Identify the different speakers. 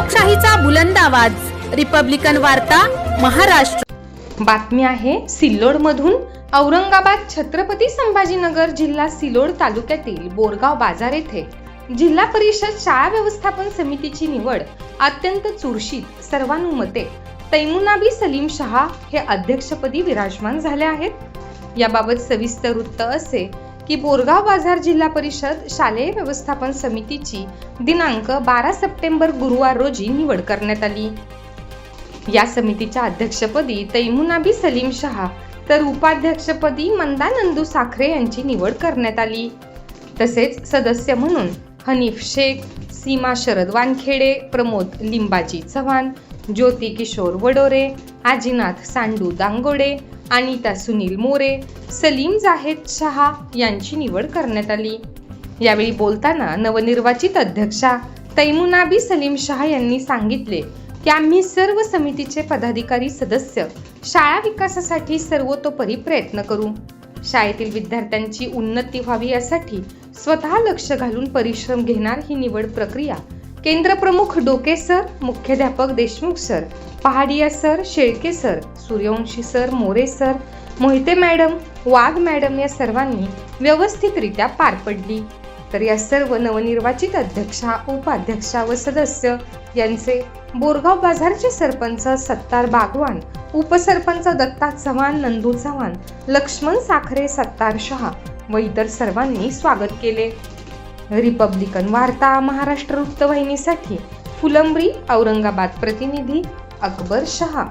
Speaker 1: लोकशाहीचा बुलंद आवाज, रिपब्लिकन वार्ता, महाराष्ट्र।
Speaker 2: बातमी आहे सिल्लोड मधून। औरंगाबाद छत्रपती संभाजीनगर जिल्हा सिल्लोड तालुक्यातील बोरगाव बाजार येथे जिल्हा परिषद शाळा व्यवस्थापन समितीची निवड अत्यंत चुरशीत सर्वानुमते तैमुनाबी सलीम शहा हे अध्यक्षपदी विराजमान झाले आहेत। याबाबत सविस्तर वृत्त असे की बोरगाव बाजार जिल्हा परिषद शालेय व्यवस्थापन समितीची दिनांक 12 सप्टेंबर गुरुवार रोजी निवड करण्यात आली। या समितीच्या अध्यक्षपदी तैमुनाबी सलीम शहा तर उपाध्यक्षपदी मंदा नंदू साखरे यांची निवड करण्यात आली। तसेच सदस्य म्हणून हनीफ शेख, सीमा शरद वानखेडे, प्रमोद लिंबाजी चव्हाण, ज्योती किशोर वडोरे, आजीनाथ सांडू दांगोडे, अनिता सुनील मोरे, सलीम जाहेद शहा यांची निवड करण्यात आली। यावेळी बोलताना नवनिर्वाचित अध्यक्षा तैमुनाबी सलीम शहा यांनी सांगितले की आम्ही सर्व समितीचे पदाधिकारी सदस्य शाळा विकासासाठी सर्वतोपरी प्रयत्न करू। शाळेतील विद्यार्थ्यांची उन्नती व्हावी यासाठी स्वतः लक्ष घालून परिश्रम घेणार ही निवड प्रक्रिया केंद्रप्रमुख डोके सर, मुख्याध्यापक Deshmukh sir, Pahadia sir, Shelke sir, Suryavanshi sir, More sir, Mohite madam, Wagh madam या सर्वांनी व्यवस्थितरित्या पार पडली। तर या सर्व नवनिर्वाचित अध्यक्षा, उपाध्यक्षा व सदस्य यांचे बोरगाव बाजारचे सरपंच सत्तार बागवान, उपसरपंच दत्ता चव्हाण, नंदू चव्हाण, लक्ष्मण साखरे, सत्तार शहा व इतर सर्वांनी स्वागत केले। रिपब्लिकन वार्ता महाराष्ट्र वृत्तवाहिनीसाठी फुलंब्री औरंगाबाद प्रतिनिधी अकबर शहा।